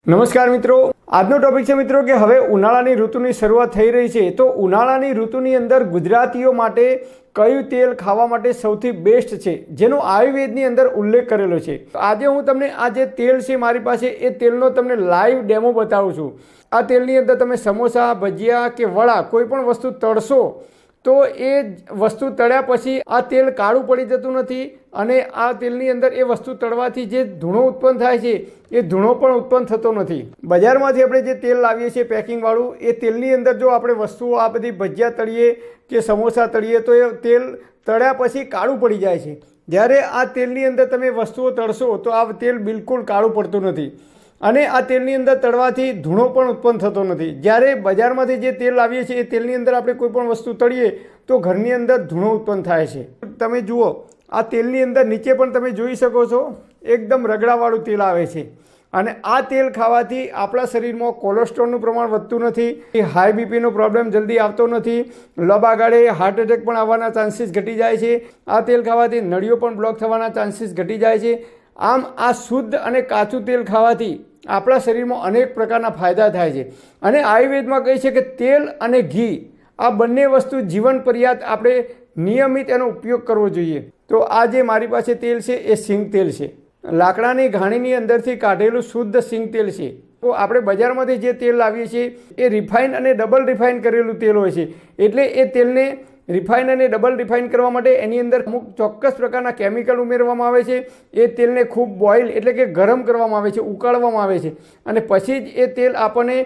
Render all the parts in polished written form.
નમસ્કાર મિત્રો, આજનો ટોપિક છે મિત્રો કે હવે ઉનાળાની ઋતુની શરૂઆત થઈ રહી છે। તો ઉનાળાની ઋતુની અંદર ગુજરાતીઓ માટે કયું તેલ ખાવા માટે સૌથી બેસ્ટ છે, જેનો આયુર્વેદની અંદર ઉલ્લેખ કરેલો છે। આજે હું તમને આ જે તેલ છે મારી પાસે એ તેલનો તમને લાઈવ ડેમો બતાવું છું। આ તેલની અંદર તમે સમોસા, ભજીયા કે વડા કોઈ પણ વસ્તુ તળશો તો એ વસ્તુ તળ્યા પછી આ તેલ કાળું પડી જતું નથી અને આ તેલની અંદર એ વસ્તુ તળવાથી જે ધૂણો ઉત્પન્ન થાય છે એ ધૂણો પણ ઉત્પન્ન થતો નથી। બજારમાંથી આપણે જે તેલ લાવીએ છીએ પેકિંગવાળું, એ તેલની અંદર જો આપણે વસ્તુઓ આ બધી ભજીયા તળીએ કે સમોસા તળીએ તો એ તેલ તળ્યા પછી કાળું પડી જાય છે। જ્યારે આ તેલની અંદર તમે વસ્તુઓ તળશો તો આ તેલ બિલકુલ કાળું પડતું નથી અને આ તેલની અંદર તળવાથી ધૂણો પણ ઉત્પન્ન થતો નથી। જ્યારે બજારમાંથી જે તેલ લાવીએ છીએ એ તેલની અંદર આપણે કોઈ પણ વસ્તુ તળીએ તો ઘરની અંદર ધૂણો ઉત્પન્ન થાય છે। તમે જુઓ, આ તેલની અંદર નીચે પણ તમે જોઈ શકો છો, એકદમ રગડાવાળું તેલ આવે છે અને આ તેલ ખાવાથી આપણા શરીરમાં કોલેસ્ટ્રોલનું પ્રમાણ વધતું નથી, હાઈ બીપીનો પ્રોબ્લેમ જલ્દી આવતો નથી, લાંબા ગાળે હાર્ટ એટેક પણ આવવાના ચાન્સીસ ઘટી જાય છે। આ તેલ ખાવાથી નળીઓ પણ બ્લોક થવાના ચાન્સીસ ઘટી જાય છે। આમ આ શુદ્ધ અને કાચું તેલ ખાવાથી આપણા શરીરમાં અનેક પ્રકારના ફાયદા થાય છે અને આયુર્વેદમાં કહે છે કે તેલ અને ઘી આ બંને વસ્તુ જીવન પર્યાત આપણે નિયમિત એનો ઉપયોગ કરવો જોઈએ। તો આ જે મારી પાસે તેલ છે એ સિંગ તેલ છે, લાકડાની ઘાણીની અંદરથી કાઢેલું શુદ્ધ સિંગ તેલ છે। તો આપણે બજારમાંથી જે તેલ લાવીએ છીએ એ રિફાઇન અને ડબલ રિફાઇન કરેલું તેલ હોય છે, એટલે એ તેલને રિફાઇન અને ડબલ રિફાઇન કરવા માટે એની અંદર અમુક ચોક્કસ પ્રકારના કેમિકલ ઉમેરવામાં આવે છે। એ તેલને ખૂબ બોઇલ એટલે કે ગરમ કરવામાં આવે છે, ઉકાળવામાં આવે છે અને પછી જ એ તેલ આપણને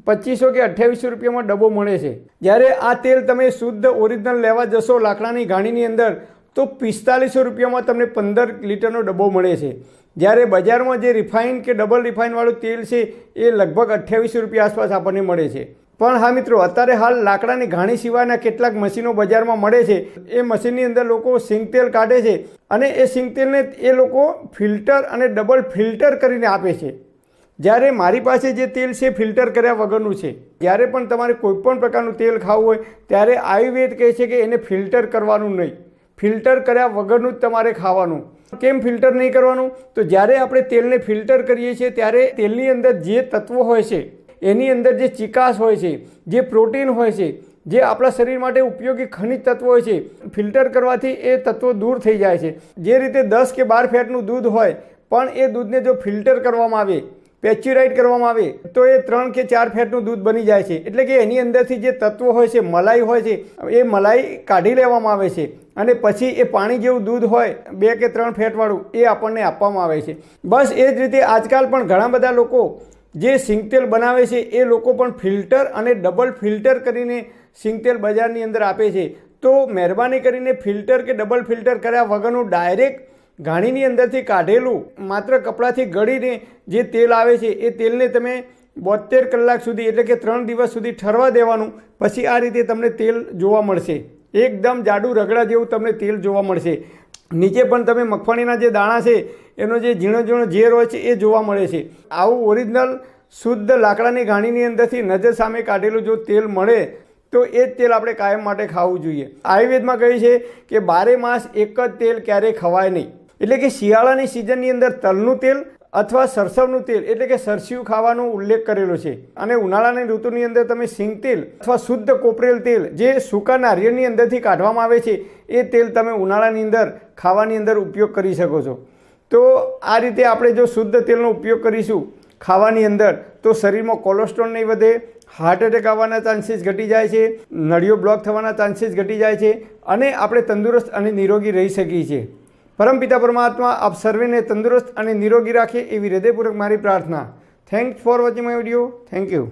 2500 કે 2800 રૂપિયામાં ડબ્બો મળે છે। જ્યારે આ તેલ તમે શુદ્ધ ઓરિજિનલ લેવા જશો લાકડાની ઘાણીની અંદર તો 4500 રૂપિયામાં તમને 15 લીટરનો ડબ્બો મળે છે। જ્યારે બજારમાં જે રિફાઇન કે ડબલ રિફાઇનવાળું તેલ છે એ લગભગ 2800 રૂપિયા આસપાસ આપણને મળે છે। પણ હા મિત્રો, અત્યારે હાલ લાકડાની ઘાણી સિવાયના કેટલાક મશીનો બજારમાં મળે છે। એ મશીનની અંદર લોકો સિંગ તેલ કાઢે છે અને એ સિંગ તેલને એ લોકો ફિલ્ટર અને ડબલ ફિલ્ટર કરીને આપે છે। જ્યારે મારી પાસે જે તેલ છે ફિલ્ટર કર્યા વગરનું છે। જ્યારે પણ તમારે કોઈ પણ પ્રકારનું તેલ ખાવું હોય ત્યારે આયુર્વેદ કહે છે કે એને ફિલ્ટર કરવાનું નહીં, ફિલ્ટર કર્યા વગરનું જ તમારે ખાવાનું। કેમ ફિલ્ટર નહીં કરવાનું? તો જ્યારે આપણે તેલને ફિલ્ટર કરીએ છીએ ત્યારે તેલની અંદર જે તત્વો હોય છે એની અંદર જે ચિકાસ હોય છે, જે પ્રોટીન હોય છે, જે આપણા શરીર માટે ઉપયોગી ખનિજ તત્વો હોય છે, ફિલ્ટર કરવાથી એ તત્વો દૂર થઈ જાય છે। જે રીતે 10 કે 12 ફેટનું દૂધ હોય પણ એ દૂધને જો ફિલ્ટર કરવામાં આવે, પેચ્યુરાઇડ કરવામાં આવે તો એ 3 કે 4 ફેટનું દૂધ બની જાય છે। એટલે કે એની અંદરથી જે તત્વો હોય છે, મલાઈ હોય છે, એ મલાઈ કાઢી લેવામાં આવે છે અને પછી એ પાણી જેવું દૂધ હોય 2 કે 3 ફેટવાળું એ આપણને આપવામાં આવે છે। બસ એ જ રીતે આજકાલ પણ ઘણા બધા લોકો જે સિંગતેલ બનાવે છે એ લોકો પણ ફિલ્ટર અને ડબલ ફિલ્ટર કરીને સિંગતેલ બજારની અંદર આપે છે। તો મહેરબાની કરીને ફિલ્ટર કે ડબલ ફિલ્ટર કર્યા વગરનું ડાયરેક્ટ ઘાણીની અંદરથી કાઢેલું માત્ર કપડાથી ગળીને જે તેલ આવે છે એ તેલને તમે 72 કલાક સુધી એટલે કે 3 દિવસ સુધી ઠરવા દેવાનું। પછી આ રીતે તમને તેલ જોવા મળશે, એકદમ જાડું રગડા જેવું તમને તેલ જોવા મળશે। નીચે પણ તમે મગફળીના જે દાણા છે એનો જે ઝીણો ઝીણો ઝેર હોય છે એ જોવા મળે છે। આવું ઓરિજિનલ શુદ્ધ લાકડાની ઘાણીની અંદરથી નજર સામે કાઢેલું જો તેલ મળે તો એ જ તેલ આપણે કાયમ માટે ખાવું જોઈએ। આયુર્વેદમાં કહે છે કે 12 માસ એક જ તેલ ક્યારેય ખવાય નહીં। એટલે કે શિયાળાની સિઝનની અંદર તલનું તેલ અથવા સરસવનું તેલ એટલે કે સરસિયું ખાવાનો ઉલ્લેખ કરેલો છે અને ઉનાળાની ઋતુની અંદર તમે સિંગ તેલ અથવા શુદ્ધ કોપરેલ તેલ જે સૂકા નારિયેળની અંદરથી કાઢવામાં આવે છે એ તેલ તમે ઉનાળાની અંદર ખાવાની અંદર ઉપયોગ કરી શકો છો। તો આ રીતે આપણે જો શુદ્ધ તેલનો ઉપયોગ કરીશું ખાવાની અંદર તો શરીરમાં કોલેસ્ટ્રોલ નહીં વધે, હાર્ટ એટેક આવવાના ચાન્સીસ ઘટી જાય છે, નળીઓ બ્લોક થવાના ચાન્સીસ ઘટી જાય છે અને આપણે તંદુરસ્ત અને નિરોગી રહી શકીએ છીએ। પરમપિતા પરમાત્મા આપ સર્વેને તંદુરસ્ત અને નિરોગી રાખે એવી હૃદયપૂર્વક મારી પ્રાર્થના। Thanks for watching my video. Thank you.